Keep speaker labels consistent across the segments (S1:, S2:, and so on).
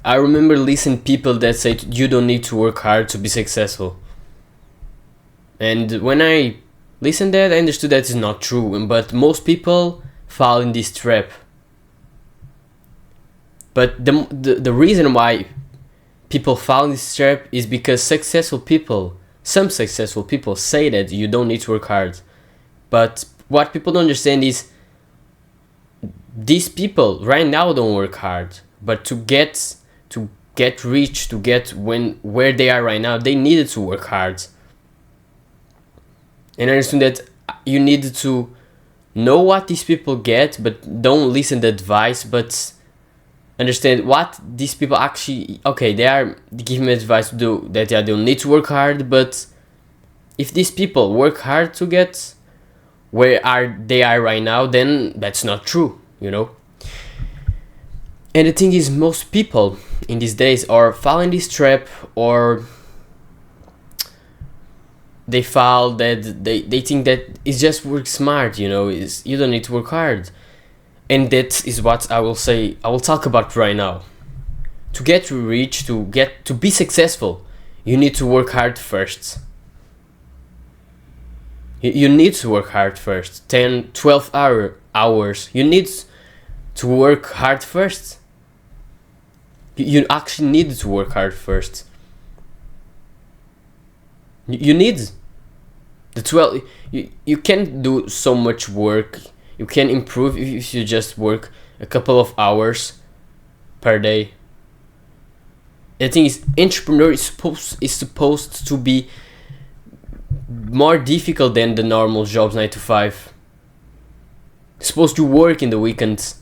S1: I remember listening people that say you don't need to work hard to be successful. And when I listened that, I understood that is not true. But most people fall in this trap. But the reason why people fall in this trap is because some successful people say that you don't need to work hard. But what people don't understand is these people right now don't work hard. But to get rich, to get where they are right now, they needed to work hard. And I understand that you need to know what these people get, but don't listen to advice, but understand what these people actually, okay, they are giving me advice to do that. They don't need to work hard, but if these people work hard to get where they are right now, then that's not true, you know. And the thing is, most people in these days are falling this trap, or they fall that they think that it's just work smart, you know, is you don't need to work hard. And that is what I will talk about right now. To get rich, to be successful, you need to work hard first. You need to work hard first. 10, 12 hours. You need to work hard first. You actually need to work hard first. You need the 12. You can't do so much work. You can improve if you just work a couple of hours per day. The thing is, entrepreneur is supposed to be more difficult than the normal jobs 9 to 5. You're supposed to work in the weekends.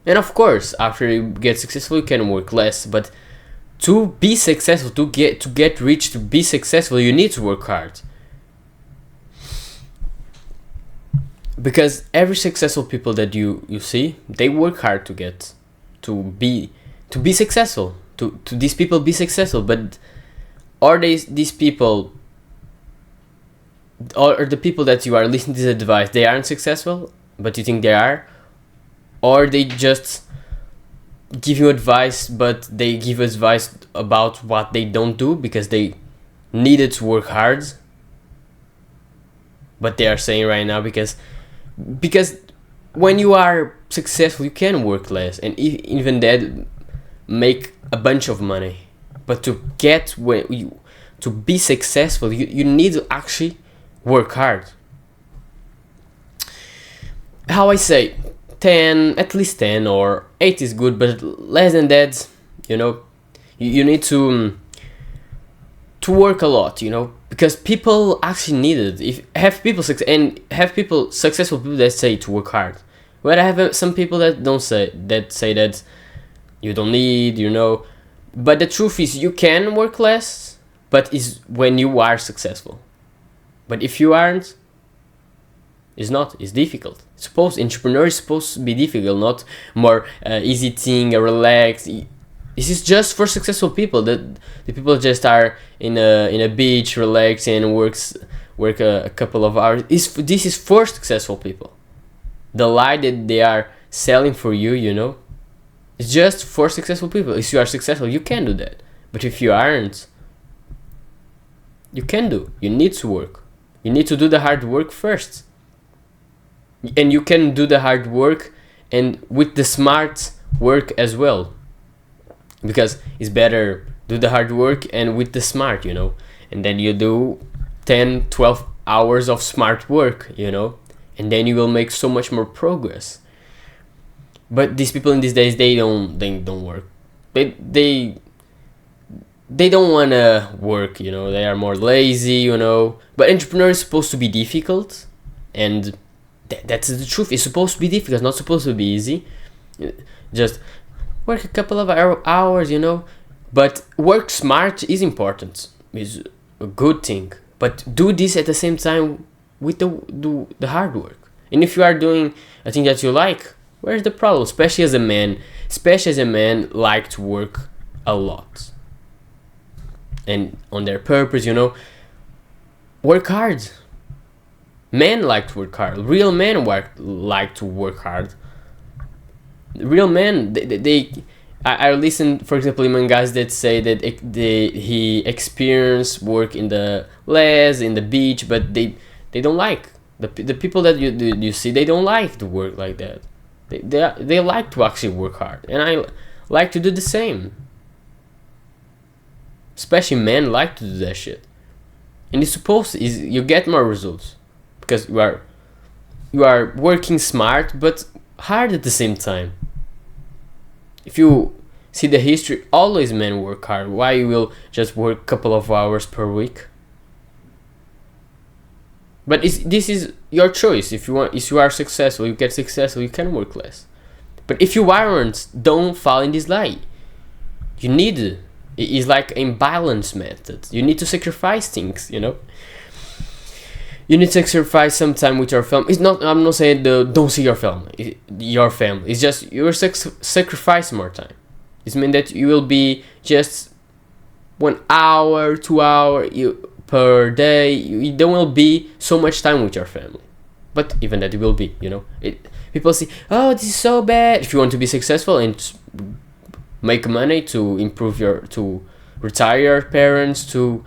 S1: And of course, after you get successful, you can work less. But to be successful, to get rich, to be successful, you need to work hard. Because every successful people that you see, they work hard to be successful. To these people be successful, but are these people, or the people that you are listening to this advice, they aren't successful, but you think they are? Or they just give you advice, but they give advice about what they don't do because they needed to work hard? But they are saying right now because when you are successful, you can work less, and even that make a bunch of money. But to be successful, you need to actually work hard. How I say, 10, at least 10 or 8 is good, but less than that, you know, you need to work a lot, you know, because people actually need it. If have people successful people that say to work hard, but I have some people that don't say that you don't need, you know. But the truth is, you can work less, but it's when you are successful. But if you aren't, it's not. It's difficult. Entrepreneur is supposed to be difficult, not more easy thing, relaxed. This is just for successful people. That the people just are in a beach, relax, and work a couple of hours. This is for successful people. The lie that they are selling for you, you know, it's just for successful people. If you are successful, you can do that. But if you aren't, you can do. You need to work. You need to do the hard work first. And you can do the hard work and with the smart work as well. Because it's better do the hard work and with the smart, you know. And then you do 10, 12 hours of smart work, you know. And then you will make so much more progress. But these people in these days, they don't work. They don't wanna work, you know. They are more lazy, you know. But entrepreneur is supposed to be difficult, and that's the truth. It's supposed to be difficult, it's not supposed to be easy. Just work a couple of hours, you know. But work smart is important. It's a good thing. But do this at the same time with the hard work. And if you are doing a thing that you like, where's the problem? Especially as a man, like to work a lot. And on their purpose, you know, work hard. Men like to work hard. Real men like to work hard. Real men, I listen, for example, in guys that say that he experienced work in the less in the beach, but they don't like the people that you see. They don't like to work like that. They like to actually work hard, and I like to do the same. Especially men like to do that shit, and it's supposed to, is you get more results because you are working smart but hard at the same time. If you see the history, always men work hard. Why you will just work a couple of hours per week? But this is your choice. If you are successful, you get successful, you can work less. But if you aren't, don't fall in this lie. You need it is like a balance method. You need to sacrifice things, you know. You need to sacrifice some time with your family. It's not. I'm not saying don't see your family. It's just you sacrifice more time. It means that you will be just 1 hour, 2 hour per day. You don't will be so much time with your family. But even that it will be, you know. People say, oh, this is so bad. If you want to be successful and make money to to retire your parents, to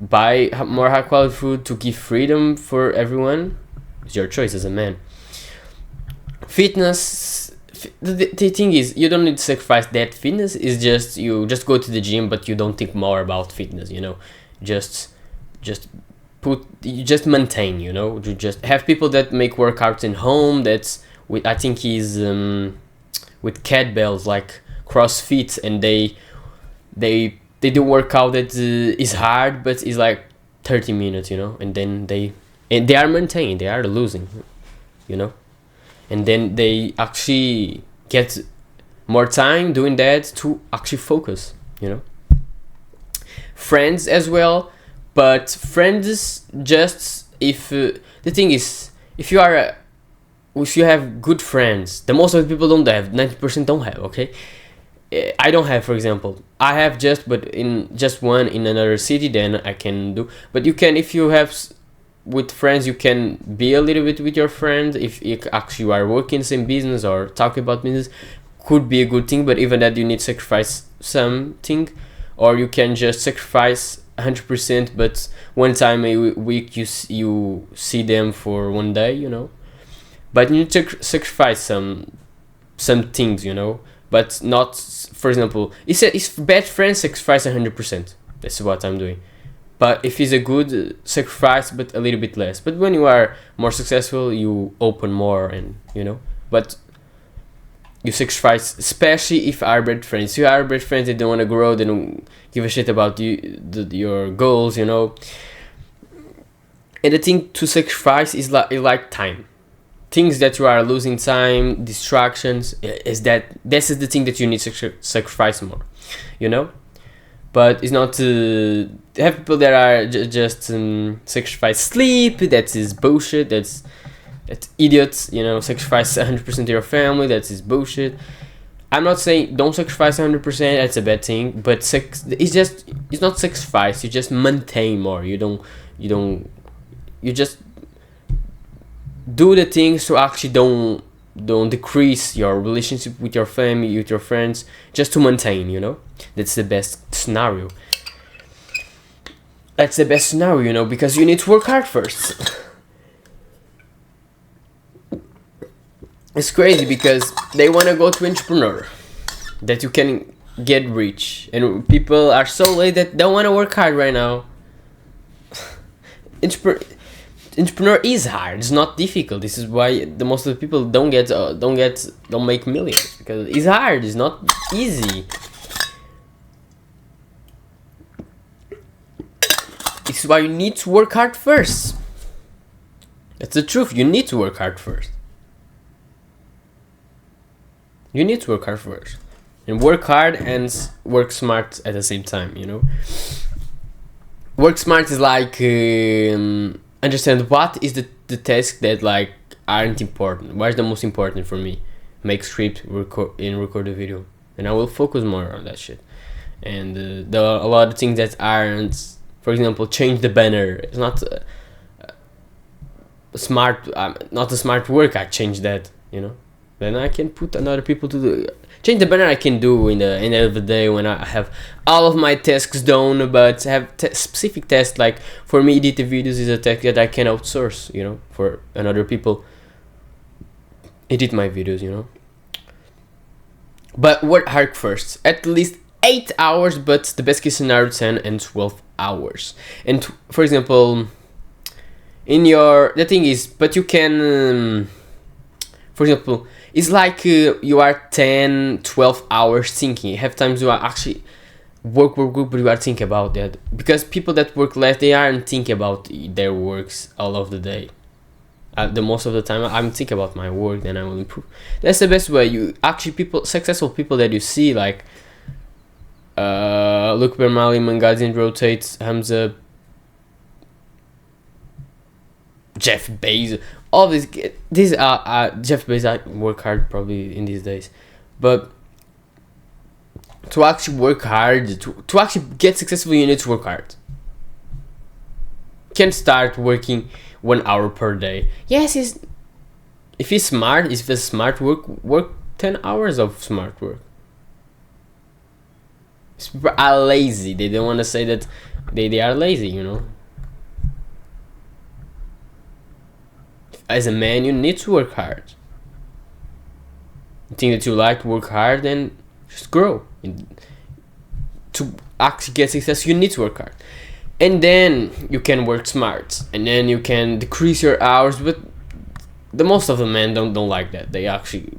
S1: buy more high quality food, to give freedom for everyone, it's your choice as a man. Fitness, the thing is, you don't need to sacrifice that. Fitness is just, you just go to the gym, but you don't think more about fitness, you know. Just you just maintain, you know. You just have people that make workouts in home. That's with, I think he's with kettlebells, like CrossFit, and they do workout that is hard, but it's like 30 minutes, you know, and then they are maintaining, they are losing, you know, and then they actually get more time doing that to actually focus, you know. Friends as well, but friends just, if the thing is, if you have good friends, the most of the people don't have, 90% don't have, okay. I don't have, for example. I have but in just one in another city, then I can do. But you can, if you have with friends, you can be a little bit with your friend. If you actually are working same business or talking about business, could be a good thing. But even that, you need to sacrifice something, or you can just sacrifice 100%. But one time a week you see them for one day, you know. But you need to sacrifice some things, you know. But not, for example, it's bad friends sacrifice 100%. That's what I'm doing. But if it's a good sacrifice, but a little bit less. But when you are more successful, you open more, and you know. But you sacrifice, especially if are bad friends. If you are bad friends, they don't want to grow. They don't give a shit about your goals, you know. And the thing to sacrifice is like time. Things that you are losing time, distractions, this is the thing that you need to sacrifice more, you know. But it's not to have people that are just sacrifice sleep. That is bullshit. That's idiots, you know. Sacrifice 100% of your family. That is bullshit. I'm not saying don't sacrifice 100%. That's a bad thing. But it's not sacrifice. You just maintain more. You just do the things to actually don't decrease your relationship with your family, with your friends, just to maintain, you know. That's the best scenario. You know, because you need to work hard first. It's crazy because they want to go to entrepreneur, that you can get rich, and people are so late that don't want to work hard right now. Entrepreneur is hard. It's not difficult. This is why the most of the people don't make millions, because it's hard. It's not easy. This is why you need to work hard first. That's the truth. You need to work hard first. And work hard and work smart at the same time, you know. Work smart is like understand what is the task that like aren't important. What is the most important for me? Make script, record a video, and I will focus more on that shit. And there are a lot of things that aren't. For example, change the banner. It's not not a smart work. I change that, you know. Then I can put another people to do change the banner. I can do in the end of the day when I have all of my tasks done, but have specific tasks. Like for me, edit the videos is a task that I can outsource, you know, for another people edit my videos, you know. But work hard first, at least 8 hours, but the best case scenario 10 and 12 hours. And for example, in your the thing is, but you can for example, it's like you are 10 12 hours thinking. You have times you are actually work, but you are thinking about that, because people that work less, they aren't thinking about their works all of the day. The most of the time I'm thinking about my work, then I will improve. That's the best way. You actually, people, successful people that you see, like Luke Bermali, Magazine Rotates, Hamza, Jeff Bezos, all these are Jeff Bezos. I work hard probably in these days, but to actually work hard, to actually get successful, you need to work hard. You can't start working 1 hour per day. Yes, if it's smart, if it's smart work 10 hours of smart work. People are lazy. They don't want to say that they are lazy, you know. As a man, you need to work hard. You think that you like to work hard, then just grow. To actually get success, you need to work hard. And then you can work smart, and then you can decrease your hours. But the most of the men don't like that. They actually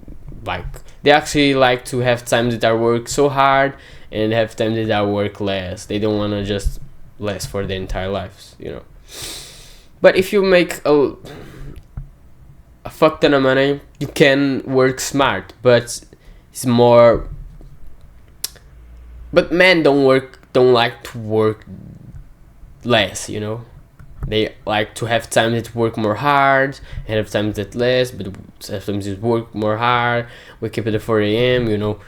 S1: like to have times that I work so hard and have times that I work less. They don't want to just less for their entire lives, you know. But if you make a fuck ton of money, you can work smart, but it's more. But men don't like to work less, you know. They like to have times that work more hard and have times that less, but sometimes you work more hard, wake up at 4 a.m, you know,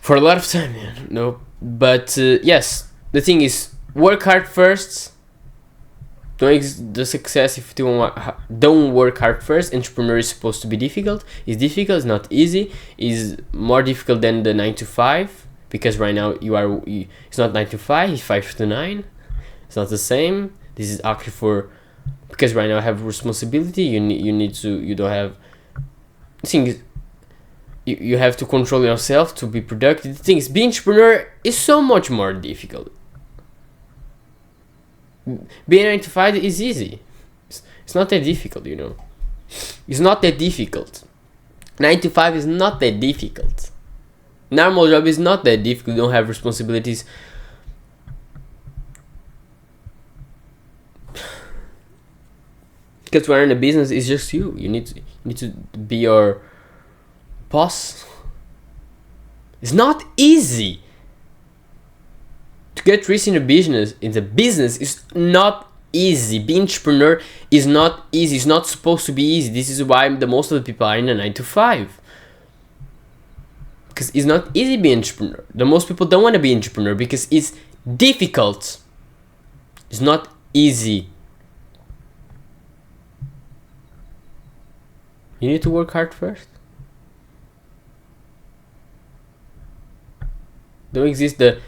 S1: for a lot of time, you know. But yes, the thing is, work hard first. The success if you don't work hard first. Entrepreneur is supposed to be difficult. It's difficult, it's not easy. It's more difficult than the 9 to 5, because right now it's not 9 to 5, it's 5 to 9. It's not the same. This is actually because right now I have responsibility. You don't have things. You have to control yourself to be productive. The thing is, being entrepreneur is so much more difficult. Being 9 to 5 is easy. It's not that difficult, you know. It's not that difficult. 9 to 5 is not that difficult. Normal job is not that difficult. You don't have responsibilities. Because when in a business, it's just you. You need to be your boss. It's not easy. To get rich in a business is not easy. Being entrepreneur is not easy. It's not supposed to be easy. This is why the most of the people are in a 9 to 5. Because it's not easy being entrepreneur. The most people don't want to be entrepreneur because it's difficult. It's not easy. You need to work hard first. Don't exist the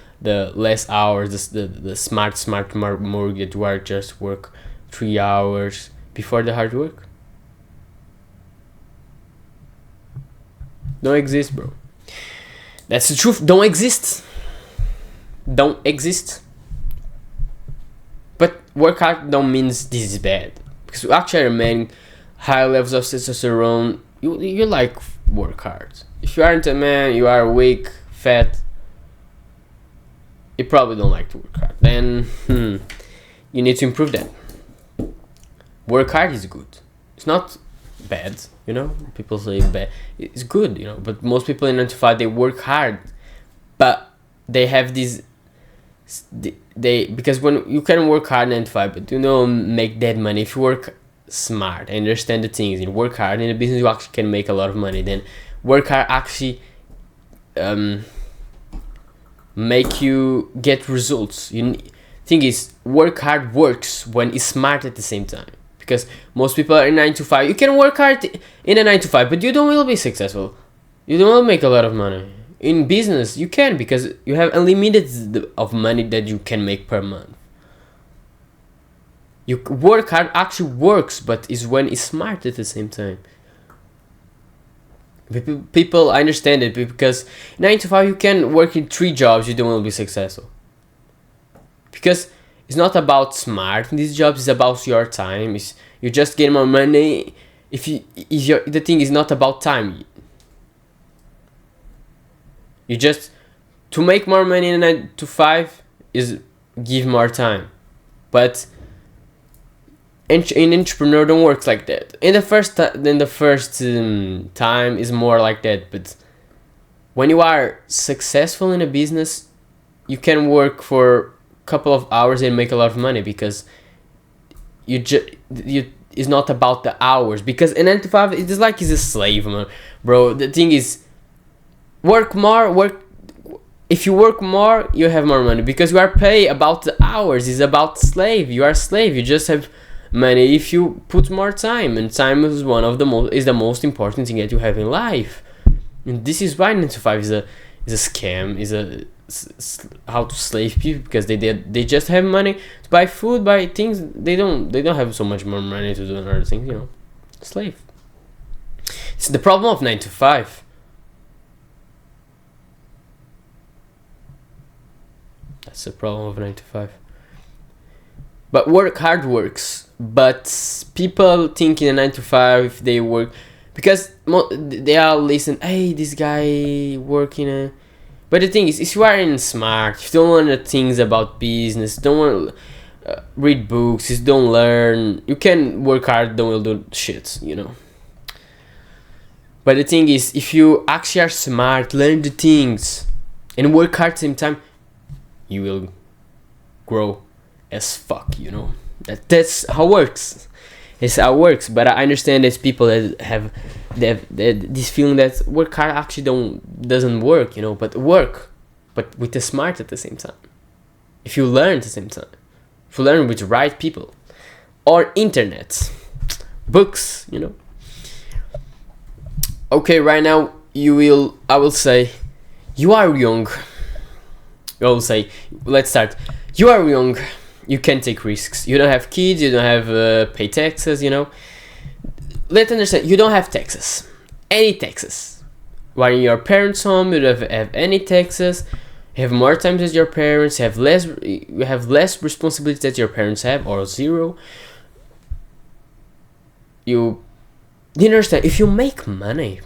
S1: less hours, the smart mortgage where just work 3 hours before the hard work. Don't exist, bro. That's the truth. Don't exist. But work hard don't means this is bad, because you actually are man high levels of testosterone. You like work hard. If you aren't a man, you are weak, fat, you probably don't like to work hard. Then you need to improve that. Work hard is good. It's not bad, you know. People say bad. It's good, you know. But most people in 9 to 5, they work hard, but they have this. Because when you can work hard 9 to 5, but you don't make that money. If you work smart, understand the things, and work hard in a business, you actually can make a lot of money. Then work hard actually make you get results. Thing is, work hard works when it's smart at the same time. because most people are in 9 to 5. You can work hard in a 9 to 5, but you don't will be successful. You don't will make a lot of money. In business, you can, because you have unlimited of money that you can make per month. You work hard actually works, but is when it's smart at the same time. People understand it, because 9 to 5 you can work in 3 jobs, you don't will be successful. Because it's not about smart in these jobs, it's about your time. You just get more money. The thing is not about time. You just, to make more money in 9 to 5 is give more time. But in entrepreneur don't work like that. In the first time is more like that. But when you are successful in a business, you can work for couple of hours and make a lot of money, because it's not about the hours. Because in 9 to 5 it is like it's a slave, man, bro. The thing is, if you work more, you have more money, because you are paid about the hours. It's about slave. You are slave. You just have money if you put more time, and time is the most important thing that you have in life. And this is why 9 to 5 is a scam, how to slave people, because they just have money to buy food, buy things. They don't have so much more money to do other things, slave. It's the problem of 9 to 5. That's the problem of 9 to 5. But work hard works, but people think in a 9 to 5 if they work, because they all listen, hey, this guy working. But the thing is, if you are in smart, if you don't learn things about business, don't want to read books, if you don't learn, you can work hard, don't will do shit, But the thing is, if you actually are smart, learn the things, and work hard at the same time, you will grow as fuck, That's how it works. It's how it works. But I understand there's people that have this feeling that work hard actually doesn't work, but with the smart at the same time. If you learn at the same time, if you learn with the right people, or internet, books, Okay, right now I will say, you are young. I will say, let's start. You are young. You can take risks. You don't have kids. You don't have pay taxes. Let's understand. You don't have taxes. Any taxes. While in your parents' home, you don't have any taxes. You have more time than your parents. You have less responsibility that your parents have, or zero. You understand. If you make money,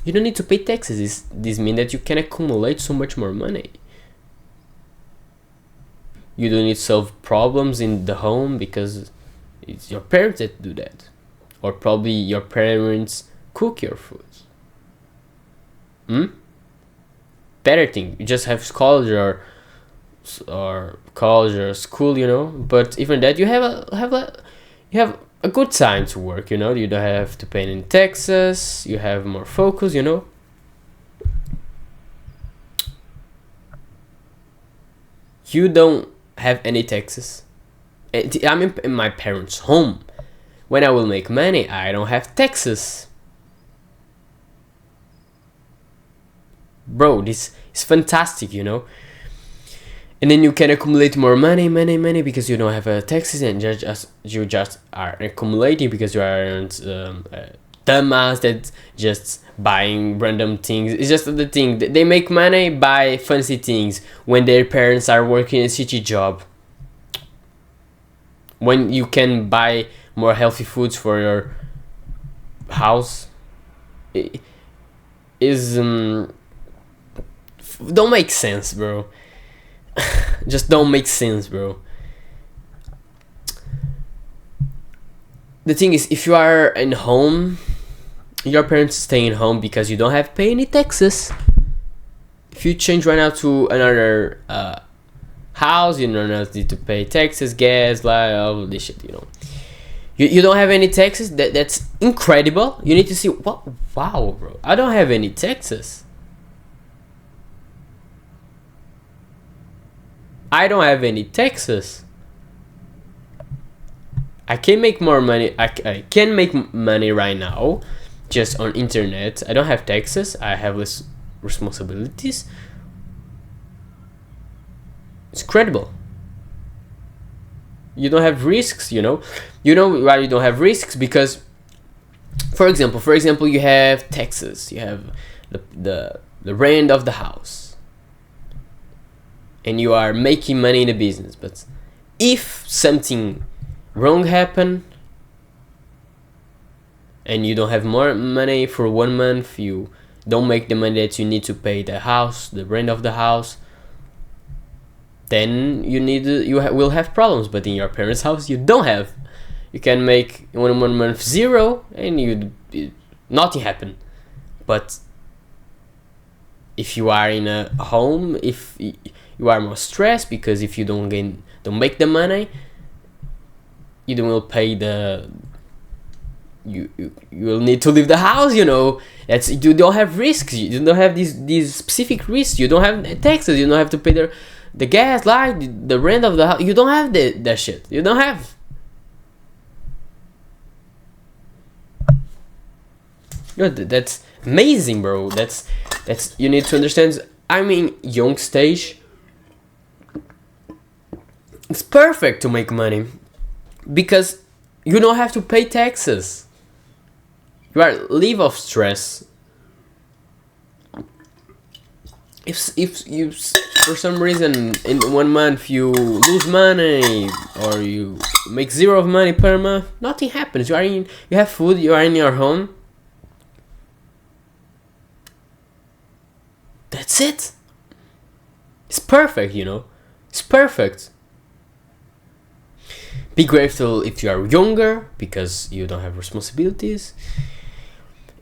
S1: you don't need to pay taxes. This means that you can accumulate so much more money. You don't need to solve problems in the home, because it's your parents that do that. Or probably your parents cook your food. Better thing, you just have college or school, But even that, you have a good time to work, You don't have to pay any taxes. You have more focus, You don't have any taxes. I'm in my parents' home. When I will make money, I don't have taxes. Bro, this is fantastic, And then you can accumulate more money, because you don't have taxes, and you just are accumulating, because you aren't dumbass that just buying random things. It's just the thing, they make money by fancy things when their parents are working a city job. When you can buy more healthy foods for your house, it is don't make sense, bro. Just don't make sense, bro. The thing is, if you are in home, your parents stay in home because you don't have to pay any taxes. If you change right now to another house, you don't need to pay taxes, gas, all this shit, You don't have any taxes. That's incredible. You need to see, what? Wow, bro. I don't have any taxes. I don't have any taxes. I can make more money. I can make money right now, just on internet. I don't have taxes. I have less responsibilities. It's credible. You don't have risks. You know why you don't have risks? Because, for example, you have taxes. You have the rent of the house, and you are making money in the business. But if something wrong happen and you don't have more money for 1 month, you don't make the money that you need to pay the house, the rent of the house, then you will have problems. But in your parents' house, you don't have. You can make 1 month 0 and nothing happen. But if you are in a home, if you are more stressed, because if you don't make the money, you don't will pay you will need to leave the house. You don't have risks. You don't have these specific risks. You don't have taxes. You don't have to pay the gas, light, the rent of the house. You don't have that shit. You don't have. That's amazing, bro. That's you need to understand. I'm in young stage. It's perfect to make money because you don't have to pay taxes. You are live of stress. If you for some reason in 1 month you lose money or you make 0 of money per month, nothing happens. You have food. You are in your home. That's it. It's perfect. It's perfect. Be grateful if you are younger because you don't have responsibilities.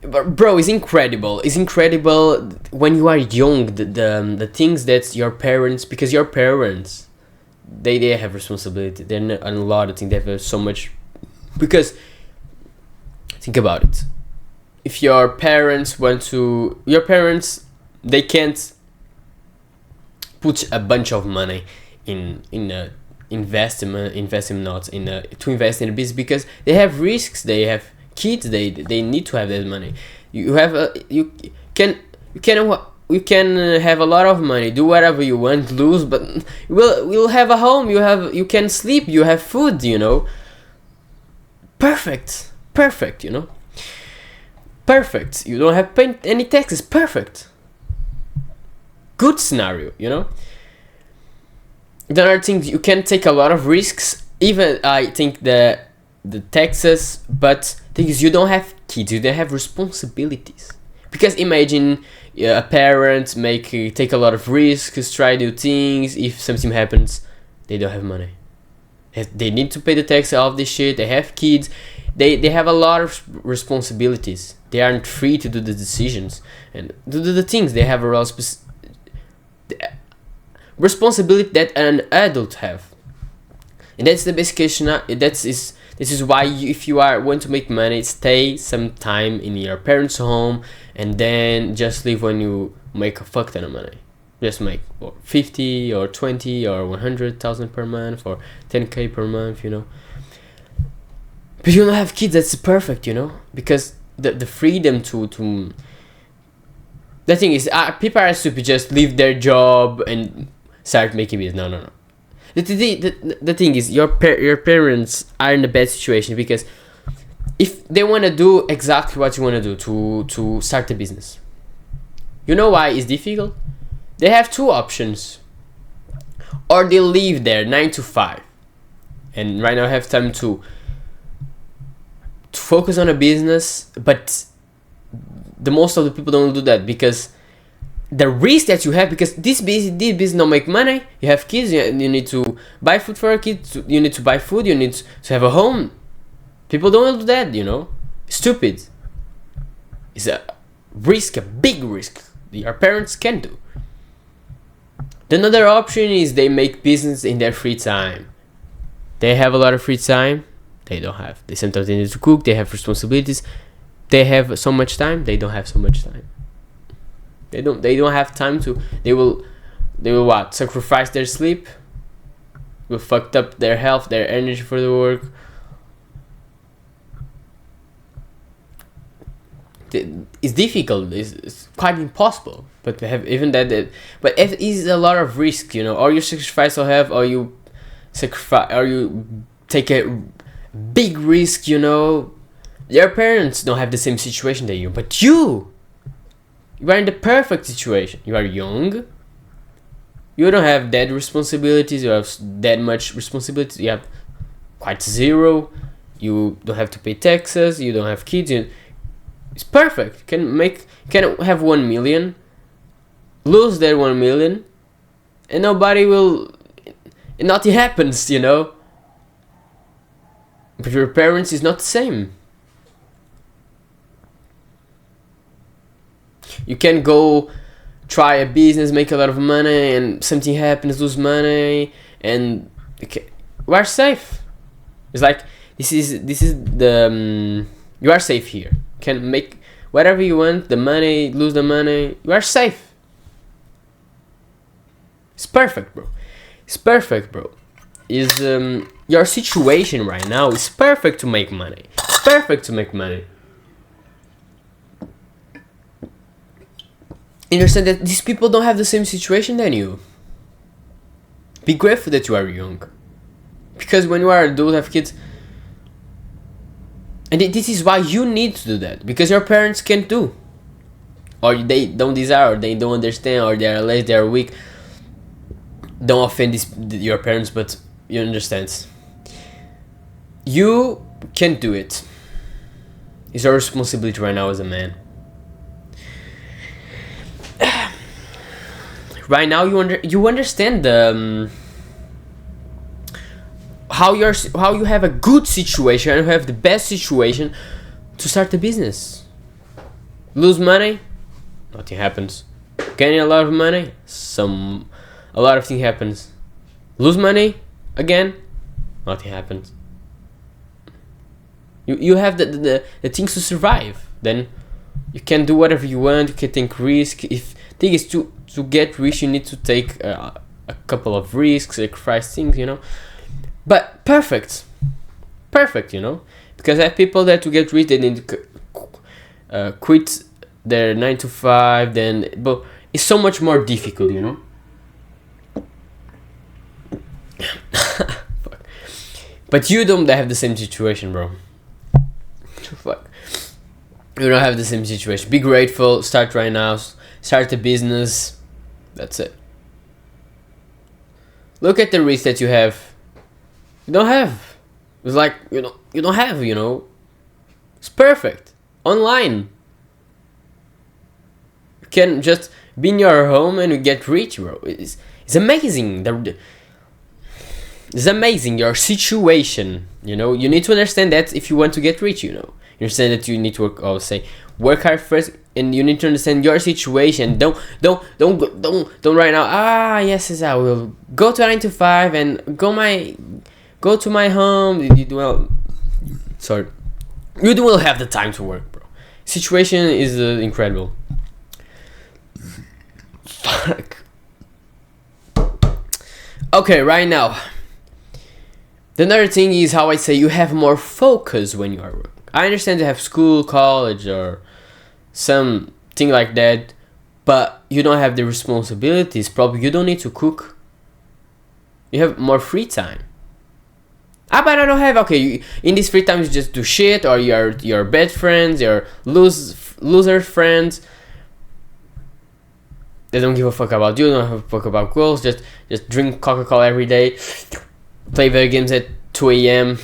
S1: But bro, it's incredible. It's incredible when you are young. The things that your parents, because your parents, they have responsibility. They're not, a lot of things. They have so much. Because think about it. If your parents they can't put a bunch of money in a investment not in to invest in a business, because they have risks. They have kids. They need to have that money. You can have a lot of money, do whatever you want, lose, but we'll have a home. You can sleep. You have food. Perfect. Perfect. You don't have to pay any taxes. Perfect. Good scenario. The other thing, you can take a lot of risks. Even I think the taxes, but thing is, you don't have kids. You don't have responsibilities. Because imagine a parent take a lot of risks, try new things. If something happens, they don't have money. They need to pay the tax of this shit. They have kids. They have a lot of responsibilities. They aren't free to do the decisions and to do the things. They have a lot of responsibility that an adult have, and that's the basic question. This is why if you want to make money, stay some time in your parents' home and then just leave when you make a fuck ton of money. Just make 50 or 20 or 100,000 per month or 10k per month. But you don't have kids. That's perfect. Because the freedom to the thing is, people are stupid. Just leave their job and start making business. No. The thing is, your parents are in a bad situation, because if they want to do exactly what you want to do to start a business, you know why it's difficult? They have two options. Or they leave there 9 to 5 and right now have time to focus on a business, but the most of the people don't do that, because the risk that you have, because this business don't make money. You have kids, you need to buy food for your kids, you need to buy food, you need to have a home. People don't do that. Stupid. It's a risk, a big risk your parents can do. The another option is they make business in their free time. They have a lot of free time. They don't have. They sometimes need to cook. They have responsibilities. They have so much time. They don't have so much time. They don't have time to. They will what? Sacrifice their sleep. Will fucked up their health, their energy for the work. It's difficult. It's quite impossible. But we have even but it is a lot of risk, you know. Or you sacrifice or have, or you sacrifice, or you take a big risk, you know. Your parents don't have the same situation that you, but you are in the perfect situation. You are young. You don't have that responsibilities. You have that much responsibilities. You have quite zero. You don't have to pay taxes. You don't have kids. It's perfect. Can have 1 million, lose that 1 million, and nobody will. And nothing happens, you know. But your parents is not the same. You can go try a business, make a lot of money, and something happens, lose money, and we are safe. It's like this is the you are safe here. Can make whatever you want, the money, lose the money, you are safe. It's perfect, bro. It's perfect, bro. Is your situation right now is perfect to make money. It's perfect to make money. Understand that these people don't have the same situation than you. Be grateful that you are young. Because when you are adult, have kids, and this is why you need to do that. Because your parents can't do. Or they don't desire, or they don't understand, or they are lazy, they are weak. Don't offend your parents, but you understand. You can't do it. It's your responsibility right now as a man. Right now, you understand the how you have a good situation and you have the best situation to start a business. Lose money, nothing happens. Gain a lot of money, a lot of things happens. Lose money again, nothing happens. You have the things to survive. Then you can do whatever you want. You can take risk. If thing is to get rich, you need to take a couple of risks, sacrifice things, you know. But perfect, you know, because I have people that to get rich they need to quit their 9 to 5. Then, but it's so much more difficult, you know. But you don't have the same situation, bro. Fuck. You don't have the same situation. Be grateful. Start right now. Start a business. That's it. Look at the risk that you have. You don't have. It's like, you don't have, you know. It's perfect. Online. You can just be in your home and you get rich, bro. It's amazing. It's amazing, your situation, you know. You need to understand that if you want to get rich, you know. You understand that you need to work hard first, and you need to understand your situation. Don't right now. Yes, I will go to 9 to 5 and go to my home. You will have the time to work, bro. Situation is incredible. Fuck. Okay, right now. The another thing is how I say you have more focus when you are working. I understand you have school, college, or something like that, but you don't have the responsibilities. Probably you don't need to cook. You have more free time. But I don't have. Okay, in this free time you just do shit, or your bad friends, your loser friends. They don't give a fuck about you. Don't have a fuck about girls. Just drink Coca-Cola every day. Play video games at 2 a.m.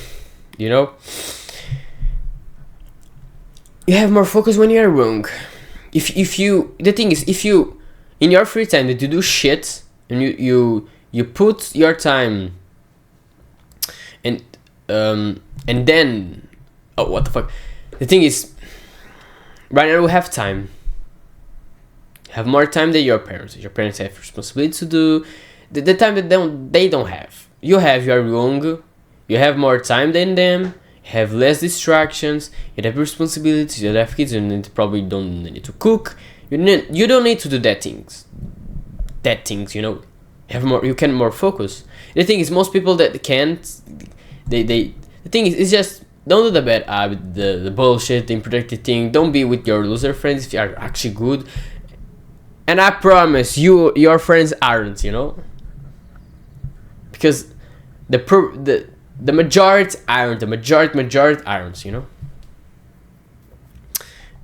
S1: You know. You have more focus when you're wrong. If you in your free time that you do shit and you put your time and then what the fuck. The thing is, right now we have time. Have more time than your parents. Your parents have responsibility to do the time that they don't have. You are young. You have more time than them. Have less distractions. You have responsibilities. You have kids. You probably don't need to cook. You don't need to do that things. You know. You can more focus. The thing is, most people that can't. The thing is, it's just don't do the bad habit, the bullshit, the improtected thing. Don't be with your loser friends if you are actually good. And I promise you, your friends aren't, because the majority aren't. The majority aren't,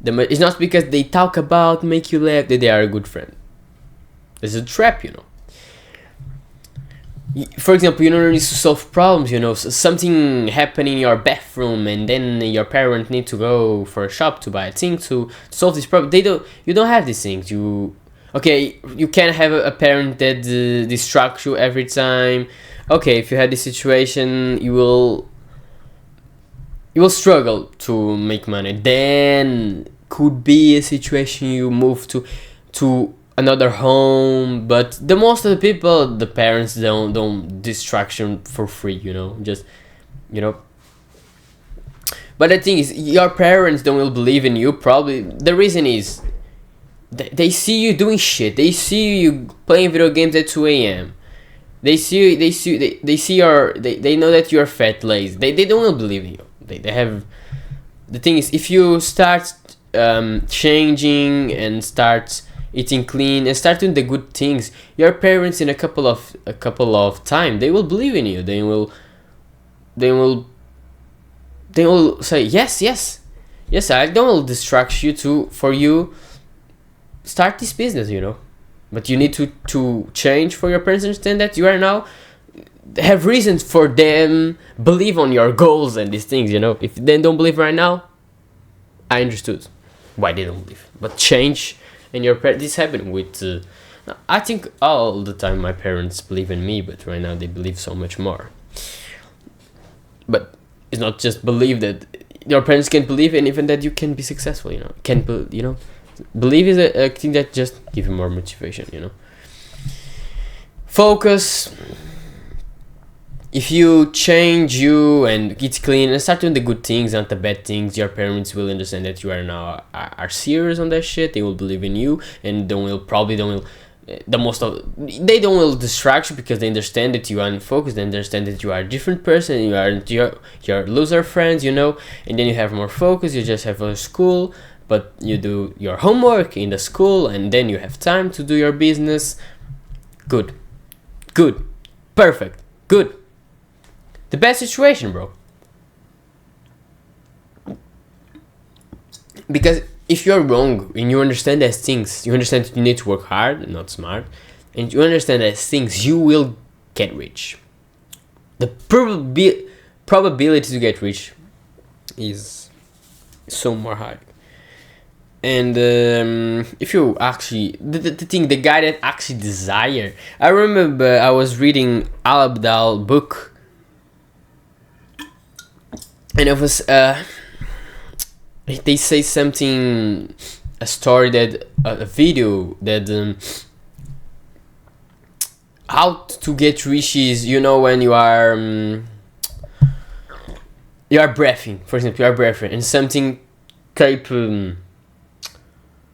S1: It's not because they talk about, make you laugh, that they are a good friend. It's a trap, For example, you don't need to solve problems, something happened in your bathroom and then your parent need to go for a shop to buy a thing to solve this problem. You don't have these things. You can have a parent that distracts you every time. Okay, if you had this situation, you will struggle to make money. Then could be a situation you move to another home, but the most of the people, the parents don't distraction for free, But the thing is, your parents don't will believe in you. Probably the reason is they see you doing shit. They see you playing video games at 2 a.m. They know that you're fat, lazy. They don't will believe in you. They have. The thing is, if you start changing and start eating clean and start doing the good things, your parents in a couple of time, they will believe in you. They will say yes, I don't will distract you for you start this business, but you need to change for your parents to understand that you are now have reasons for them believe on your goals and these things, if they don't believe right now, I understood why they don't believe, but change. And this happened with I think all the time my parents believe in me, but right now they believe so much more. But it's not just believe that your parents can believe, and even that you can be successful, believe is a thing that just gives you more motivation, Focus. If you change you and get clean and start doing the good things, not the bad things, your parents will understand that you are now are serious on that shit. They will believe in you, and they don't will distract you because they understand that you are unfocused. They understand that you are a different person. You aren't your loser friends, and then you have more focus. You just have a school, but you do your homework in the school, and then you have time to do your business. Good, perfect, good. The best situation, bro. Because if you're wrong and you understand those things, you understand that you need to work hard, not smart, and you understand those things, you will get rich. The probability to get rich is so more high. And if you actually the guy that actually desire, I remember I was reading Al Abdal book. And it was, they say something, a story that, a video that, how to get rich is, when you are breathing, for example, you are breathing, and something type,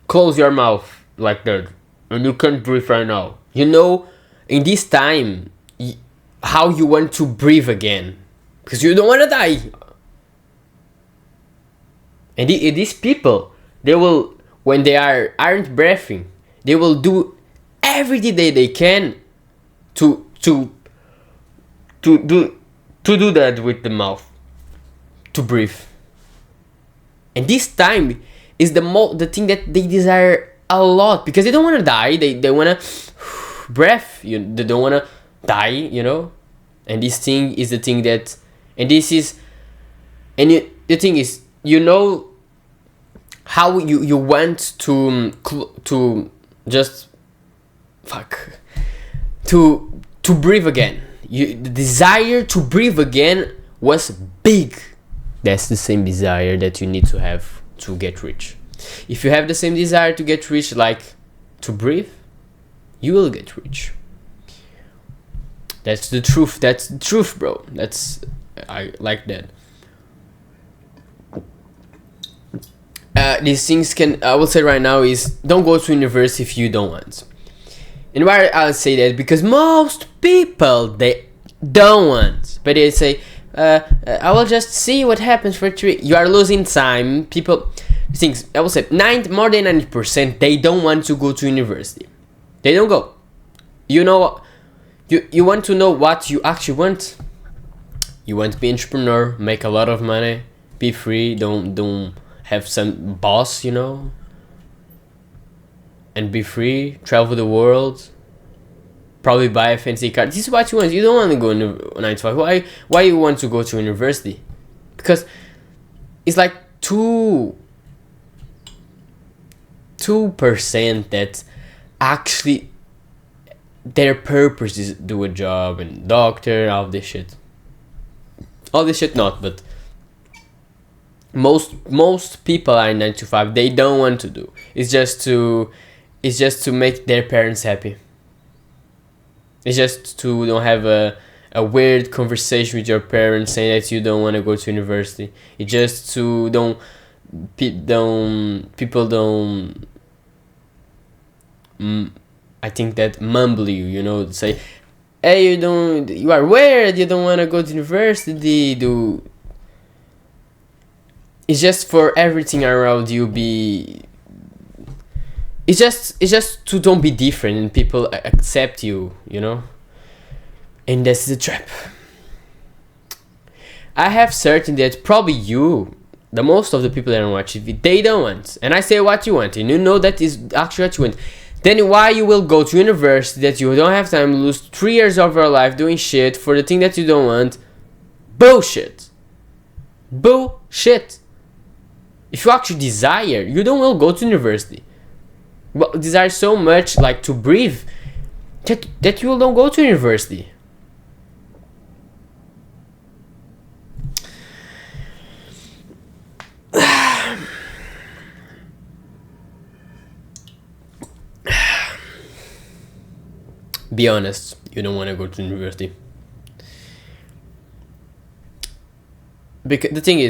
S1: close your mouth like that, and you can't breathe right now. In this time, how you want to breathe again, because you don't want to die. And these people, they will, when they aren't breathing, they will do everything they can to do that with the mouth, to breathe. And this time is the thing that they desire a lot, because they don't want to die. They want to breathe. They don't want to die. And this thing is the thing that, and this is, and the thing is, how you want to just to breathe again. The desire to breathe again was big. That's the same desire that you need to have to get rich. If you have the same desire to get rich like to breathe, you will get rich. That's the truth, bro. I like that. These things I will say right now is, don't go to university if you don't want. And why I'll say that, because most people, they don't want, but they say, I will just see what happens for 3. You are losing time. People, things I will say, more than 90%, they don't want to go to university. They don't go. You know, you want to know what you actually want. You want to be an entrepreneur, make a lot of money, be free, don't have some boss, and be free, travel the world, probably buy a fancy car. This is what you want. You don't want to go into 9 to 5. Why you want to go to university? Because it's like 2% that actually their purpose is do a job and doctor, all this shit. All this shit not, but most people are in 9 to 5. They don't want to do. It's just to make their parents happy. It's just to don't have a weird conversation with your parents saying that you don't want to go to university. It's just to people don't I think that mumble you, say, hey, you are weird, you don't want to go to university, it's just for everything around you it's just to don't be different and people accept you, and that's the trap. I have certain that probably the most of the people that are watching TV, they don't want, and I say what you want, and you know that is actually what you want. Then why you will go to university that you don't have time, lose 3 years of your life doing shit for the thing that you don't want? Bullshit. If you actually desire, you don't will go to university. Well, desire so much, like to breathe, that you don't go to university. Be honest, you don't want to go to university. Because the thing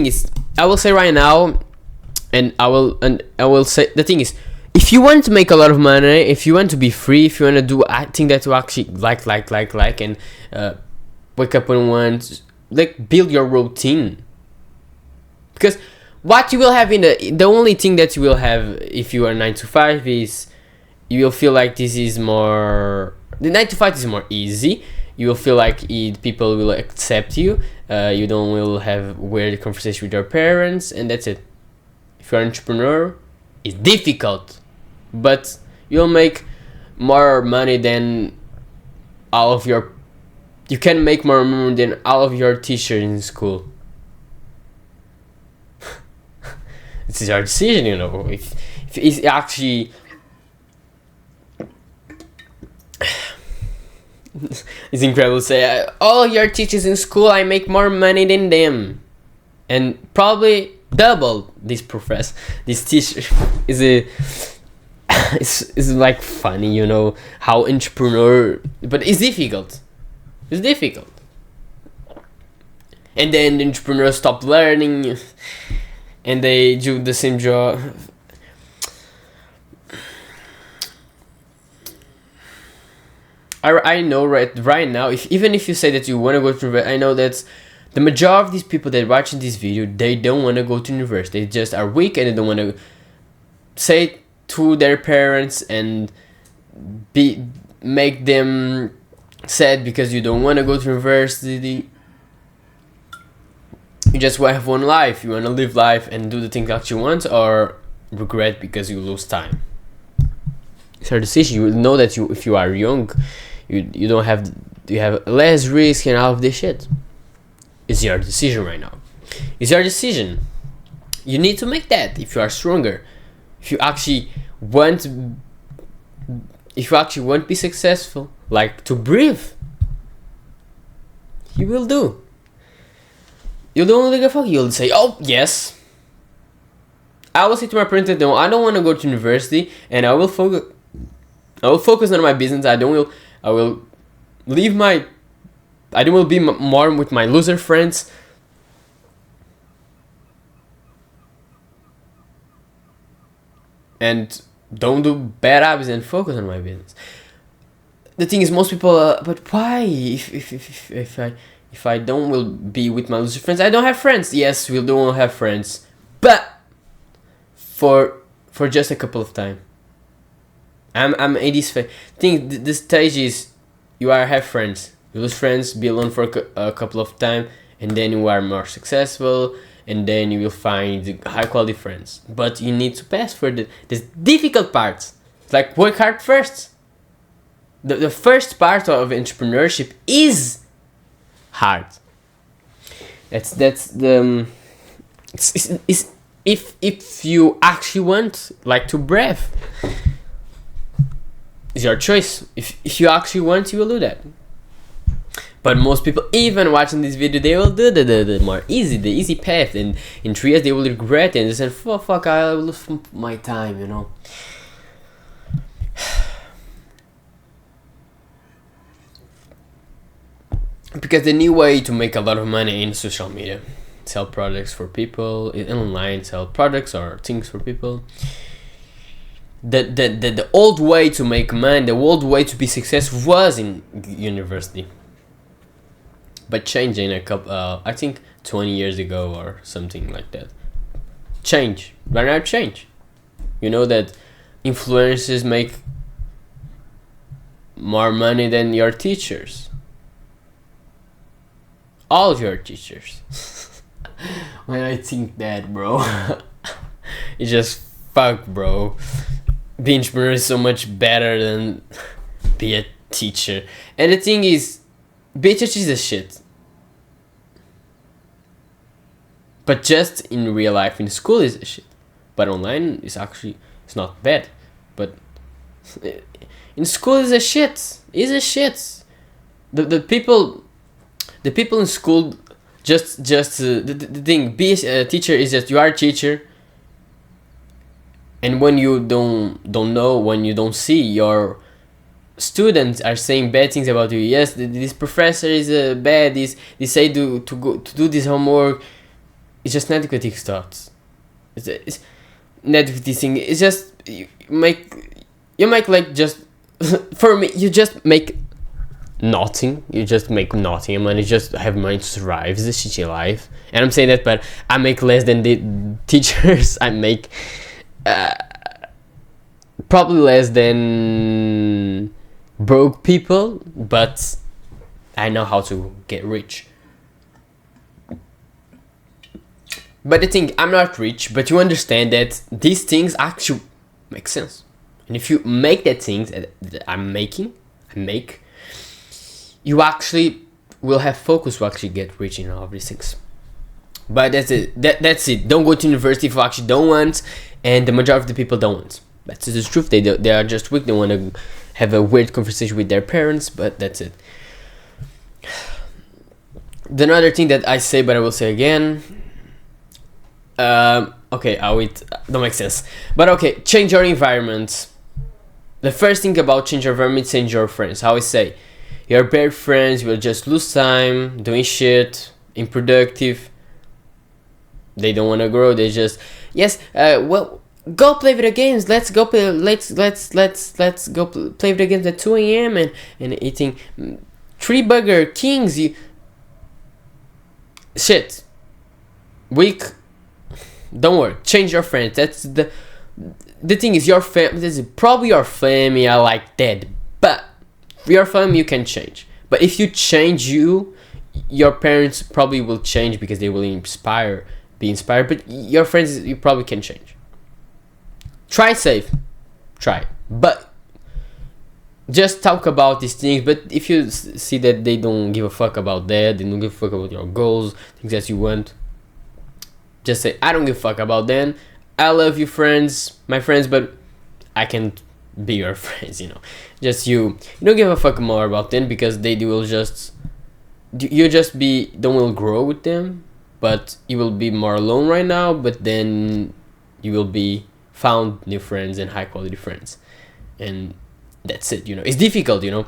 S1: is, I will say right now, and I will say the thing is, if you want to make a lot of money, if you want to be free, if you want to do a thing that you actually like, and wake up and want, like, build your routine. Because what you will have the only thing that you will have if you are 9 to 5 is you will feel like this is more, the 9 to 5 is more easy. You will feel like people will accept you. You don't will have weird conversation with your parents, and that's it. If you're an entrepreneur, it's difficult, but you'll make more money than all of your. You can make more money than all of your teachers in school. This is your decision, If it's actually. It's incredible to say, all your teachers in school, I make more money than them, and probably double this professor, this teacher. It's like funny, how entrepreneur, but it's difficult. And then the entrepreneurs stop learning, and they do the same job. I know right now, even if you say that you want to go to university, I know that the majority of these people that are watching this video, they don't want to go to university. They just are weak and they don't want to say to their parents and make them sad because you don't want to go to university. You just want to have one life. You want to live life and do the things that you want, or regret because you lose time. It's your decision. You will know that if you are young, you don't have, you have less risk and all of this shit. It's your decision right now. It's your decision. You need to make that if you are stronger. If you actually want to be successful, like to breathe, you will do. You don't give a fuck. You'll say, oh yes, I will say to my parents that no, I don't want to go to university, and I will focus on my business. I will be more with my loser friends. And don't do bad habits and focus on my business. the thing is, most people, but why, if I don't will be with my loser friends, I don't have friends. Yes, we don't have friends, but for just a couple of time. I'm in this thing. The stage is you are have friends, you lose friends, be alone for a couple of time, and then you are more successful, and then you will find high quality friends. But you need to pass for this difficult parts. It's like work hard first. The first part of entrepreneurship is hard. That's the it's if you actually want like to breathe, it's your choice. If you actually want, you will do that. But most people, even watching this video, they will do the more easy, the easy path, and in 3 years they will regret it and they say, fuck, I will lose my time, you know. Because the new way to make a lot of money in social media, sell products for people, online sell products or things for people. The old way to make money, the old way to be successful was in university. But changing a couple, I think 20 years ago or something like that. Change, right now change. You know that influencers make more money than your teachers. All of your teachers. When I think that, bro, it's just fuck, bro. Being an entrepreneur is so much better than be a teacher. And the thing is, be a teacher is a shit. But just in real life, in school is a shit. But online is actually, it's not bad. But in school is a shit. Is a shit. The people in school just the thing, be a teacher is just you are a teacher, and when you don't know, when you don't see your students are saying bad things about you, yes, this professor is bad, they say to do this homework, it's just negative thoughts. It's negative thing. It's just you make like just for me, you just make nothing. You just make nothing. I mean, you just have money to survive. It's a shitty life. And I'm saying that, but I make less than the teachers. I make probably less than broke people, but I know how to get rich. But the thing, I'm not rich, but you understand that these things actually make sense. And if you make that things that I make, you actually will have focus to actually get rich in all of these things. But that's it. That's it. Don't go to university if you actually don't want, and the majority of the people don't want. That's the truth. They are just weak. They want to have a weird conversation with their parents, but that's it. The another thing that I say, but I will say again. Okay, it don't make sense. But okay, change your environment. The first thing about change your environment, change your friends. How I say, your bad friends will just lose time doing shit, unproductive. They don't want to grow. They just well, go play video games. Let's go play. Let's go play video games at 2 a.m. and eating 3 Burger Kings. Shit. Weak. Don't worry. Change your friends. That's the thing is your family. This is probably your family are like that, but your family you can change. But if you change your parents probably will change because they will be inspired. But your friends you probably can change. Try safe. Try. But just talk about these things. But if you see that they don't give a fuck about that, they don't give a fuck about your goals, things that you want, just say, I don't give a fuck about them. I love you my friends, but I can't be your friends, you know. Just you don't give a fuck more about them because they will just, you just don't will grow with them, but you will be more alone right now, but then you will be found new friends and high quality friends. And that's it, you know. It's difficult, you know.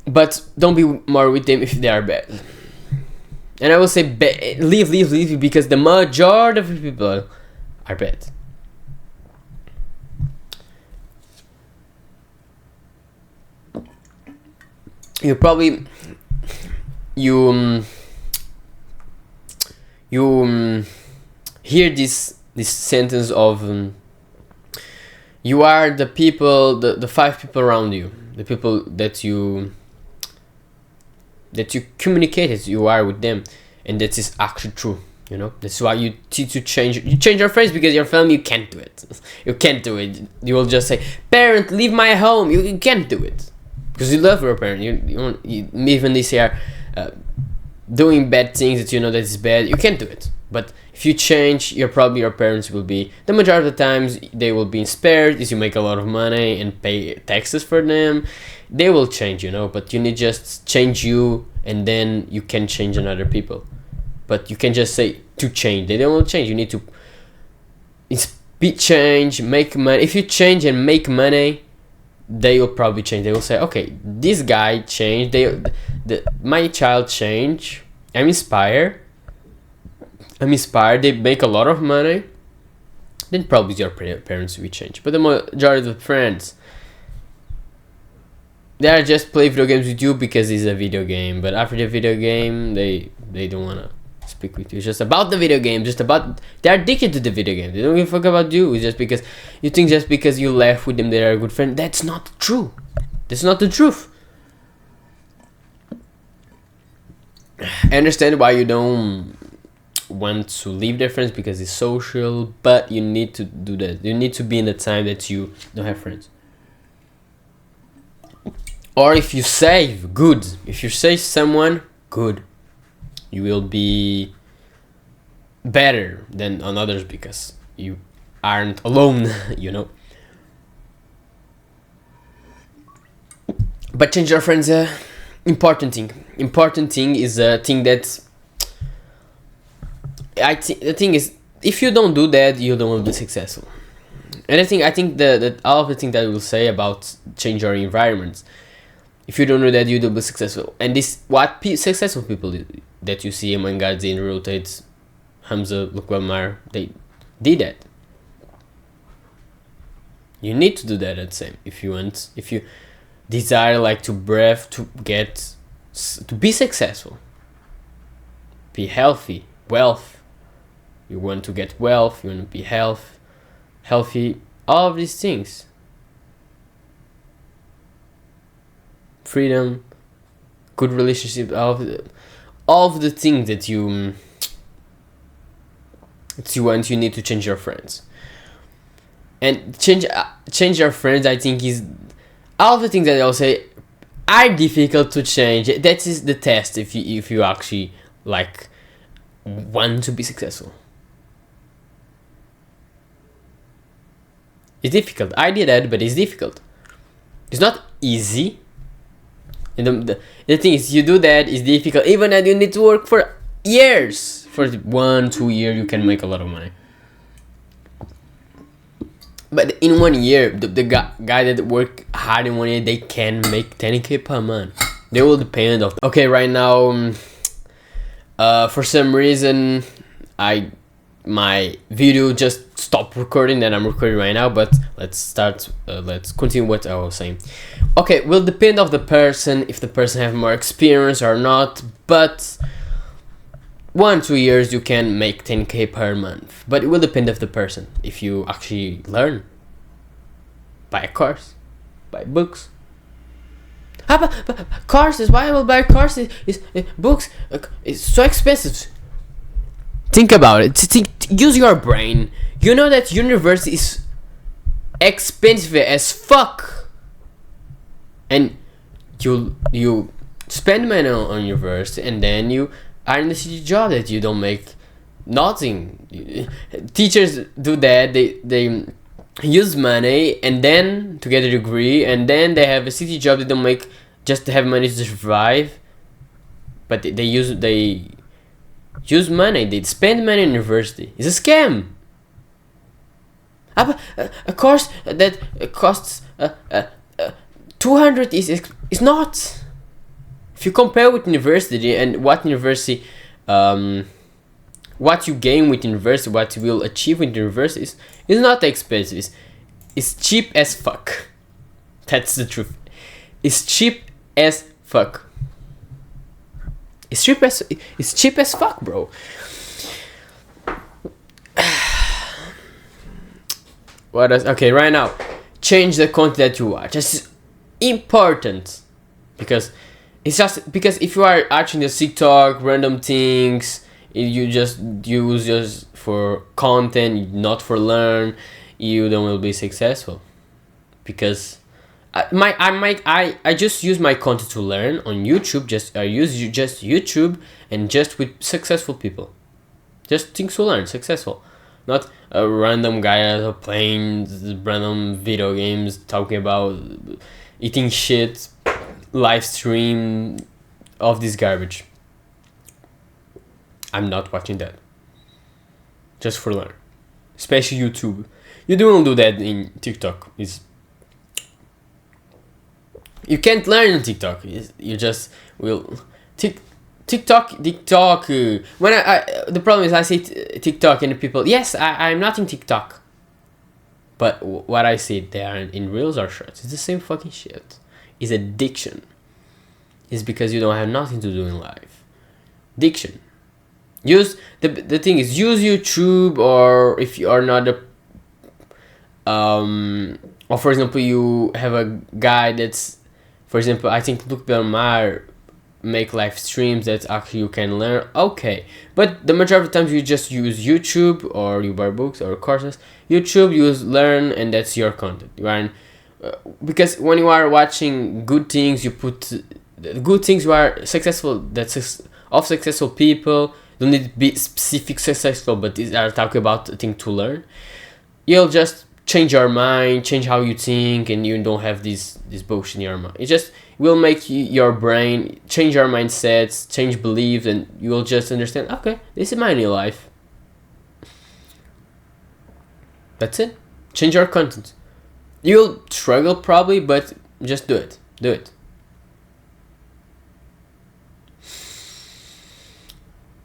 S1: But don't be more with them if they are bad. And I will say leave because the majority of people are bad. you probably you hear this sentence of you are the people, the five people around you, the people that you communicated you are with them, and that is actually true. You know, that's why you change your friends, because your family, you can't do it. You can't do it. You will just say, parent, leave my home. You can't do it because you love your parent. You even if they are doing bad things that you know that is bad, you can't do it. But if you change, your parents will be, the majority of the times, they will be inspired. If you make a lot of money and pay taxes for them, they will change, you know. But you need just change you, and then you can change another people. But you can just say to change. They don't change. You need to change, make money. If you change and make money, they will probably change. They will say, okay, this guy changed. My child changed. I'm inspired. They make a lot of money. Then probably your parents will change. But the majority of the friends, they are just play video games with you because it's a video game. But after the video game, they don't wanna speak with you. It's just about the video game. They're addicted to the video game. They don't give a fuck about you. It's just because you think just because you laugh with them, they are a good friend. That's not true. That's not the truth. I understand why you don't want to leave their friends, because it's social, but you need to do that. You need to be in the time that you don't have friends. Or if you save, good. If you save someone, good. You will be better than on others because you aren't alone, you know. But change your friends, important thing is a thing that the thing is, if you don't do that, you don't will be successful. And I think that all of the things that I will say about change your environments, if you don't do that, you will be successful. And this what successful people that you see among guys in rotates, Hamza, Lukwamar, they did that. You need to do that at the same. If you desire like to be successful, be healthy, wealth. You want to get wealth. You want to be healthy. All of these things. Freedom, good relationship, all of the things that you want, you need to change your friends. And change your friends, I think, is all of the things that I'll say are difficult to change. That is the test if you actually like want to be successful. It's difficult. I did that, but it's difficult. It's not easy. And the thing is, you do that, it's difficult. Even that you need to work for years. For 1-2 years, you can make a lot of money. But in 1 year, the guy that work hard in 1 year, they can make 10K per month. They will depend of. Okay, right now, for some reason, my video just stopped recording. Then I'm recording right now. But let's continue what I was saying. Okay, will depend of the person, if the person have more experience or not. But 1-2 years you can make 10K per month. But it will depend of the person. If you actually learn, buy a course, buy books. But courses, why I will buy courses? Books, it's so expensive. Think about it. Use your brain. You know that university is expensive as fuck. And you spend money on university, and then you are in a city job that you don't make nothing. Teachers do that. They use money and then to get a degree, and then they have a city job. They don't make just to have money to survive. But they use money. They spend money on university. It's a scam. A course that costs 200 is not. If you compare with university and what university, what you gain with university, what you will achieve with university is not expensive. It's cheap as fuck. That's the truth. It's cheap as Fuck. It's cheap as fuck, bro. What else? Okay, right now, change the content that you watch. It's important because if you are watching the TikTok random things, you just use just for content, not for learn, you don't will be successful. Because I just use my content to learn on YouTube. I use just YouTube and just with successful people. Just things to learn, successful. Not a random guy playing random video games, talking about eating shit, live stream of this garbage. I'm not watching that. Just for learn. Especially YouTube. You don't do that in TikTok. You can't learn on TikTok. You just will... TikTok. When the problem is I say TikTok and the people, yes, I'm not in TikTok. But what I see, they are in reels or shorts. It's the same fucking shit. It's addiction. It's because you don't have nothing to do in life. Addiction. Use the thing is use YouTube, or if you are not or for example you have a guy that's, for example, I think Luke Belmar make live streams that actually you can learn, okay, but the majority of the times you just use YouTube, or you buy books or courses. YouTube, you learn, and that's your content. You are because when you are watching good things, you put good things, you are successful, that's of successful people. Don't need to be specific successful, but these are talking about a thing to learn. You'll just change your mind, change how you think, and you don't have this bullshit in your mind. It just will make your brain change your mindsets, change beliefs, and you will just understand, okay, this is my new life. That's it. Change your content. You'll struggle probably, but just do it. Do it.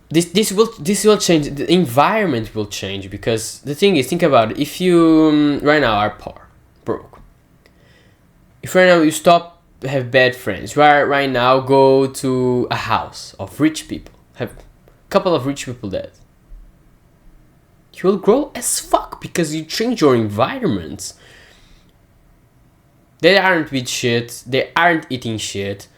S1: This will change. The environment will change, because the thing is, think about it. If you right now are poor, broke. If right now you stop have bad friends, right now go to a house of rich people, have a couple of rich people there, you will grow as fuck because you change your environment. They aren't with shit. They aren't eating shit.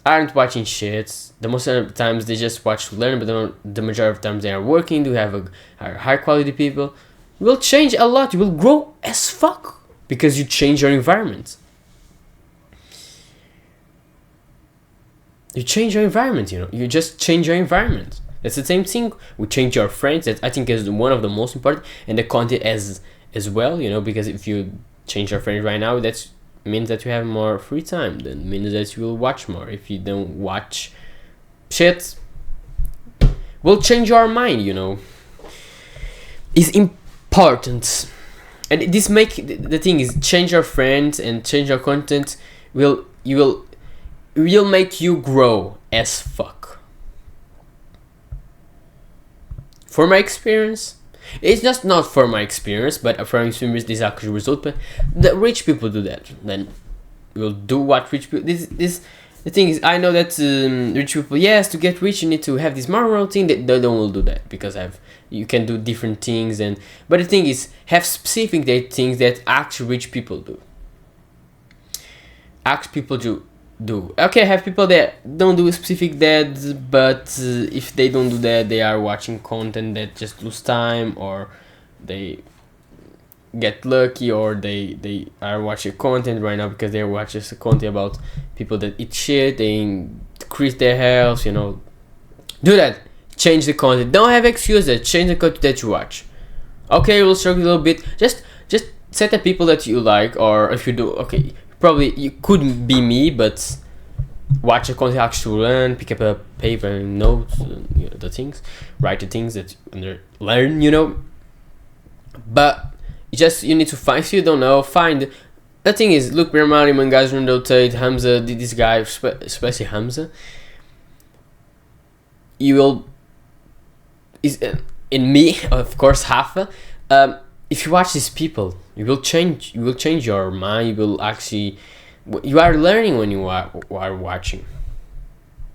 S1: Aren't watching shit. The most of the times they just watch to learn, but the majority of the times they are working to have a high quality people. You will change a lot. You will grow as fuck because you change your environment. You change your environment, You just change your environment. That's the same thing. We change your friends. That I think is one of the most important, and the content as well, because if you change your friends right now, that's means that you have more free time. Then means that you will watch more. If you don't watch shit, will change your mind. It's important, and this make the thing is change your friends and change your content. Will make you grow as fuck. For my experience. It's just not for my experience, but from my experience, this actually result. But the rich people do that. Then we'll do what rich people. The thing is, I know that rich people, yes, to get rich, you need to have this moral thing. They don't will do that because you can do different things, but the thing is, have specific things that actually rich people do. Actually, people do. Okay, have people that don't do specific that, but if they don't do that, they are watching content that just lose time, or they get lucky, or they are watching content right now because they watch just content about people that eat shit, they increase their health, Do that. Change the content. Don't have excuses. Change the content that you watch. Okay, you'll struggle a little bit. Just set the people that you like, or if you do, okay, probably you couldn't be me, but watch a content actually learn, pick up a paper and notes, the things, write the things that you learn, But you need to find. If you don't know, find. The thing is, look, Ramari, Mangas, Rundle Tate, Hamza, this guy, especially Hamza. You will. In me, of course, Hafa. If you watch these people, you will change your mind. You will actually You are learning when you are watching.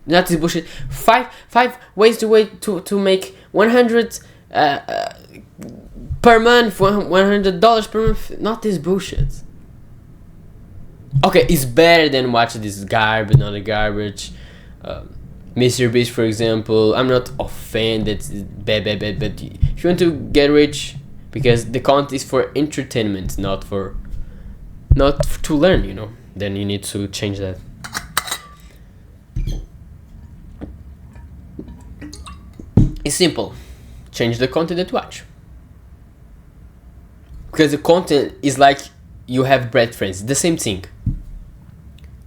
S1: Not this bullshit. Five ways to make 100 per month, $100 per month. Not this bullshit. Okay, it's better than watching this garbage, not a garbage. Mr. Beast, for example. I'm not a fan. That's bad. But if you want to get rich, because the content is for entertainment, not to learn, then you need to change that. It's simple. Change the content that you watch. Because the content is like you have bad friends. The same thing.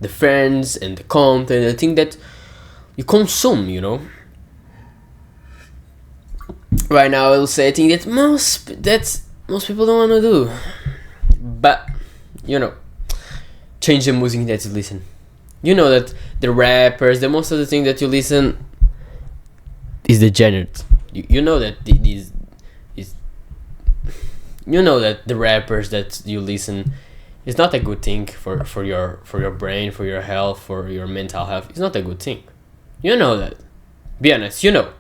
S1: The friends and the content, the thing that you consume, Right now I will say a thing that most people don't want to do. But, change the music that you listen. You know that the rappers, the most of the thing that you listen is degenerate. You know that these is. You know that the rappers that you listen is not a good thing for your brain, for your health, for your mental health. It's not a good thing. You know that. Be honest. You know.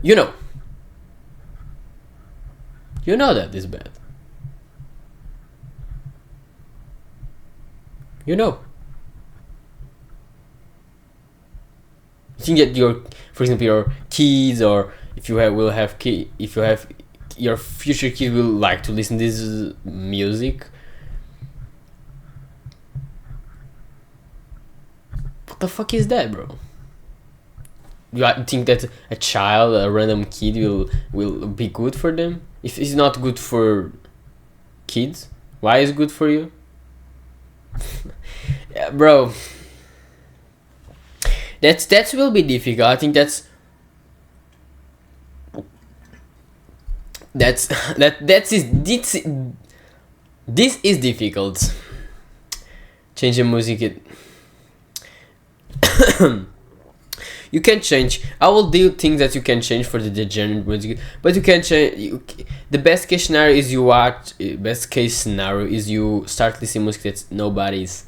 S1: You know. You know that is bad. You know. You think that for example, your kids, or if you have your future kids will like to listen to this music. What the fuck is that, bro? You think that a random kid will be good for them? If it's not good for kids, why is it good for you? Yeah, bro. That will be difficult. I think this is difficult. Change the music. You can change. I will do things that you can change for the degenerate music, but you can change. The best case scenario is you start listening music that nobody's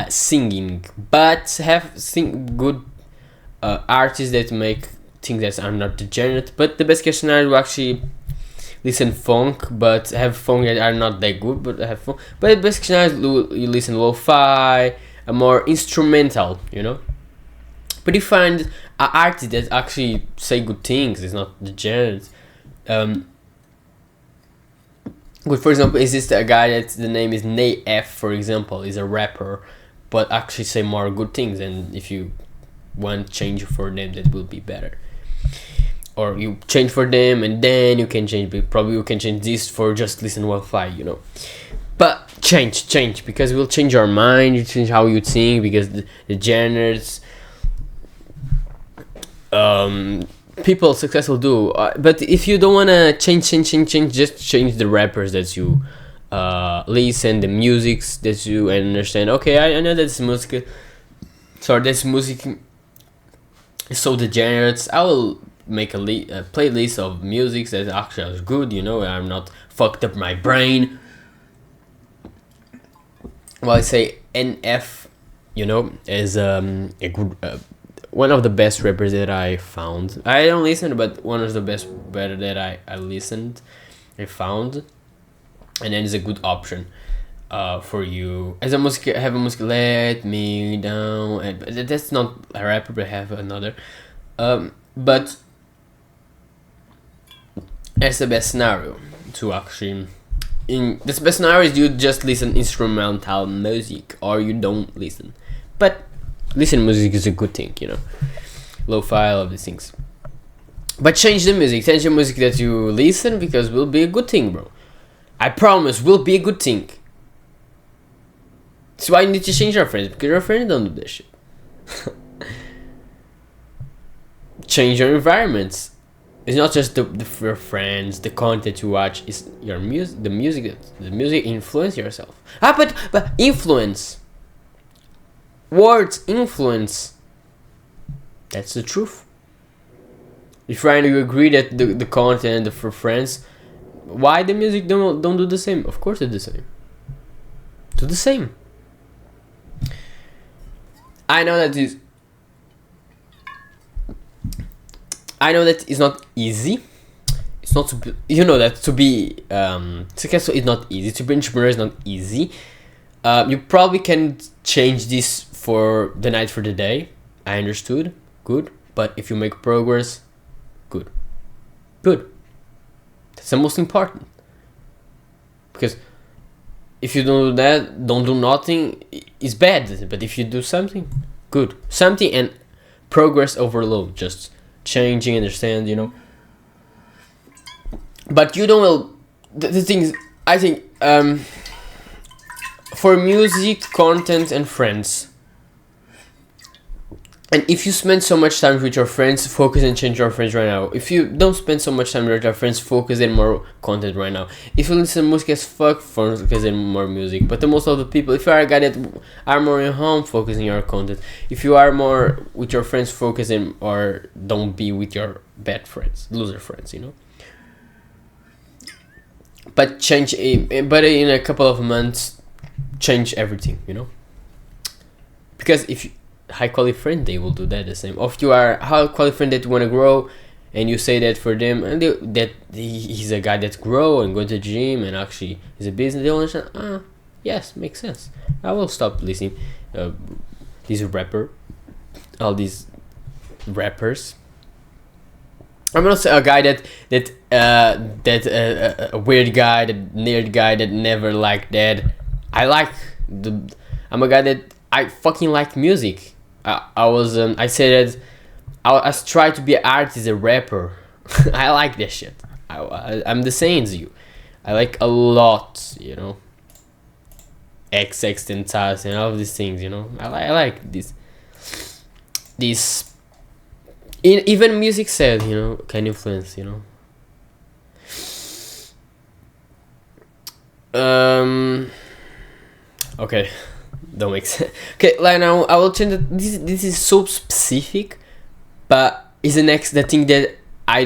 S1: singing, but good artists that make things that are not degenerate. But the best case scenario, you actually listen funk, but have funk that are not that good, but have funk. But the best case scenario, you listen lo-fi, a more instrumental, But you find artists that actually say good things. It's not degenerate. For example, is this a guy that the name is Nay F, for example, is a rapper, but actually say more good things, and if you want change for them, that will be better. Or you change for them, and then you can change. Probably you can change this for just listen Wi-Fi, But change, because it will change your mind. You change how you think, because the genres. People successful do, but if you don't wanna change, just change the rappers that you listen, the musics that you understand. Okay, I know that's music. Sorry, this music is so degenerate. I will make a playlist of music that actually is good. I'm not fucked up my brain. Well, I say NF, is a good. One of the best rappers that I found. I don't listen, but one of the better that I found, and then it's a good option for you. As a music, have a music, let me down, and that's not a rapper, but I have another. But that's the best scenario to actually. The best scenario is you just listen instrumental music, or you don't listen, but. Listen, music is a good thing, Lo-fi, all of these things. But change the music that you listen, because will be a good thing, bro. I promise, will be a good thing. That's why you need to change your friends, because your friends don't do that shit. Change your environments. It's not just your friends, the content you watch, is your music. The music influence yourself. But influence. Words influence. That's the truth. If you agree that the content for friends, why the music don't do the same? Of course it's the same. do the same. I know that it's not easy. It's not to be, you know that to be successful is not easy. To be entrepreneur is not easy. You probably can change this for the night for the day. I understood. Good. But if you make progress, good. That's the most important. Because if you don't do that, don't do nothing, is bad. But if you do something, good. Something and progress overload. Just changing, understand, you know. But you don't will. The thing is, I think, for music, content, and friends. And if you spend so much time with your friends, focus and change your friends right now. If you don't spend so much time with your friends, focus on more content right now. If you listen to music as fuck, focus on more music. But the most of the people, if you are a guy that are more at home, focus on your content. If you are more with your friends, focus on, or don't be with your bad friends, loser friends, you know. But but in a couple of months, change everything, you know. Because if you, high quality friend, they will do that the same. If you are high quality friend that want to grow, and you say that for them, and that he's a guy that grow and go to the gym and actually is a business, they will understand. Yes, makes sense. I will stop listening. This rapper, all these rappers. I'm not a guy that a weird guy, that nerd guy that never liked that. I'm a guy that I fucking like music. I said that I try to be an artist, a rapper. I like that shit. I'm the same as you. I like a lot, you know. XX Tentas and all of these things, you know. I like this. Even music said, you know, can influence, you know. Okay, don't make sense. Okay, like now I will change. This is so specific, but is the thing that I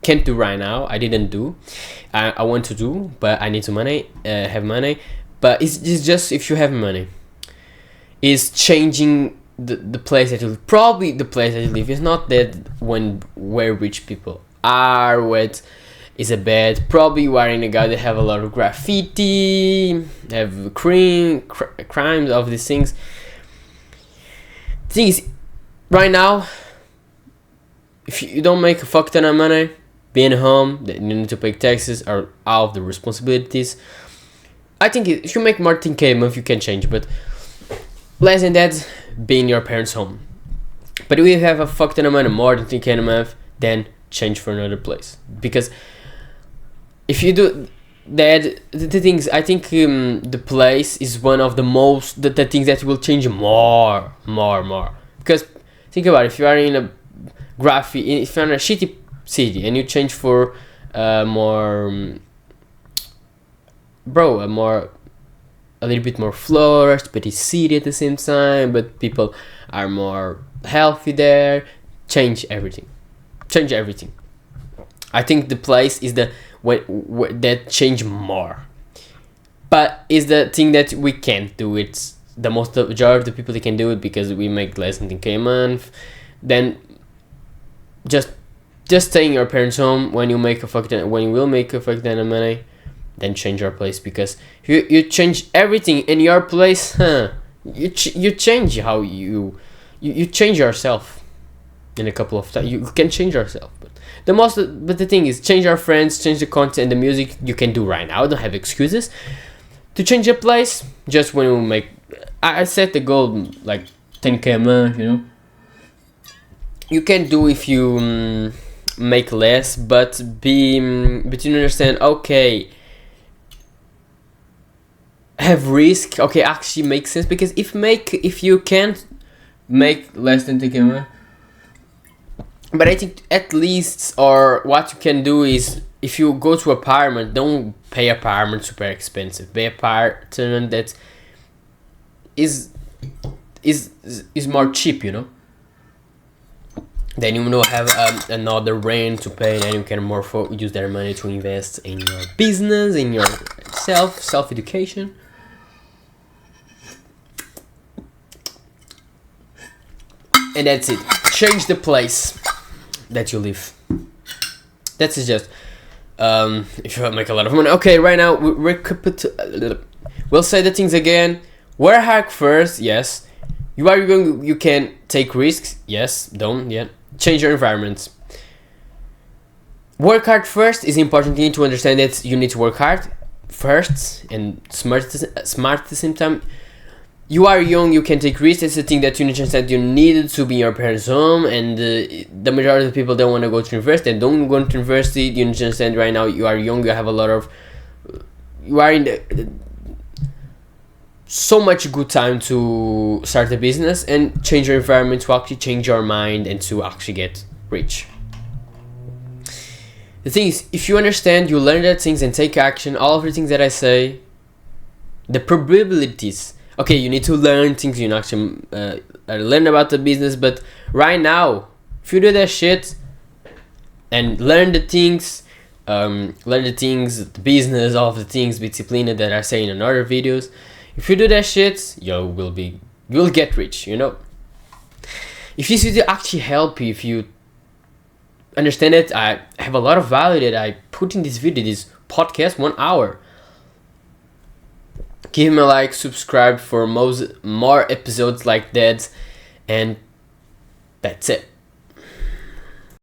S1: can't do right now. I didn't do. I want to do, but I need to have money. But it's just if you have money, is changing the place that you live. Probably the place that you live is not that where rich people are, what is a bad. Probably you are in a guy that have a lot of graffiti, have crimes of these things. The thing is, right now, if you don't make a fuck ton of money, being home, that you need to pay taxes or all of the responsibilities. I think if you make more than 10K a month, you can change, but less than that, be in your parents' home. But if you have a fuck ton of money, more than 10K a month, then change for another place. Because if you do that, the things, I think the place is one of the most, the things that will change more. Because think about it, if you are in a if you're in a shitty city and you change for a little bit more flourished, but it's city at the same time, but people are more healthy there. Change everything. I think the place is the that change more, but is the thing that we can't do. It's the majority of the people that can do it because we make less than 10K a month. Then just stay in your parents' home when you will make a fuck ton of money. Then change your place, because you change everything in your place, you change how you change yourself in a couple of times. You can change yourself, but the thing is, change your friends, change the content and the music you can do right now. I don't have excuses to change your place. Just when you make, I set the goal like 10K a month, you know. You can do if you make less, but you understand, okay, have risk, okay, actually makes sense, because if you can't make less than 10K a month, but I think at least, or what you can do is, if you go to apartment, don't pay apartment super expensive, pay apartment that is more cheap, you know. Then you know have another rent to pay, and you can use their money to invest in your business, in your self education. And that's it. Change the place that you live. That's it. Just if you make a lot of money. Okay, right now we'll say the things again. Work hard first. Yes. You can take risks. Yes. Don't yet. Change your environment. Work hard first is important. You need to understand that you need to work hard first and smart at the same time. You are young, you can take risks. It's the thing that you need to understand. You needed to be in your parents' home, and the majority of the people don't want to go to university and don't go to university. You need to understand right now you are young, you have a lot of... You are in so much good time to start a business and change your environment, to actually change your mind and to actually get rich. The thing is, if you understand, you learn that things and take action, all of the things that I say, the probabilities... Okay, you need to learn things, you know, actually learn about the business, but right now, if you do that shit and learn the things, the business, all of the things, discipline that I say in other videos, if you do that shit, you'll get rich, you know. If this video actually help you, if you understand it, I have a lot of value that I put in this video, this podcast, 1 hour. Give me a like, subscribe for more episodes like that, and that's it.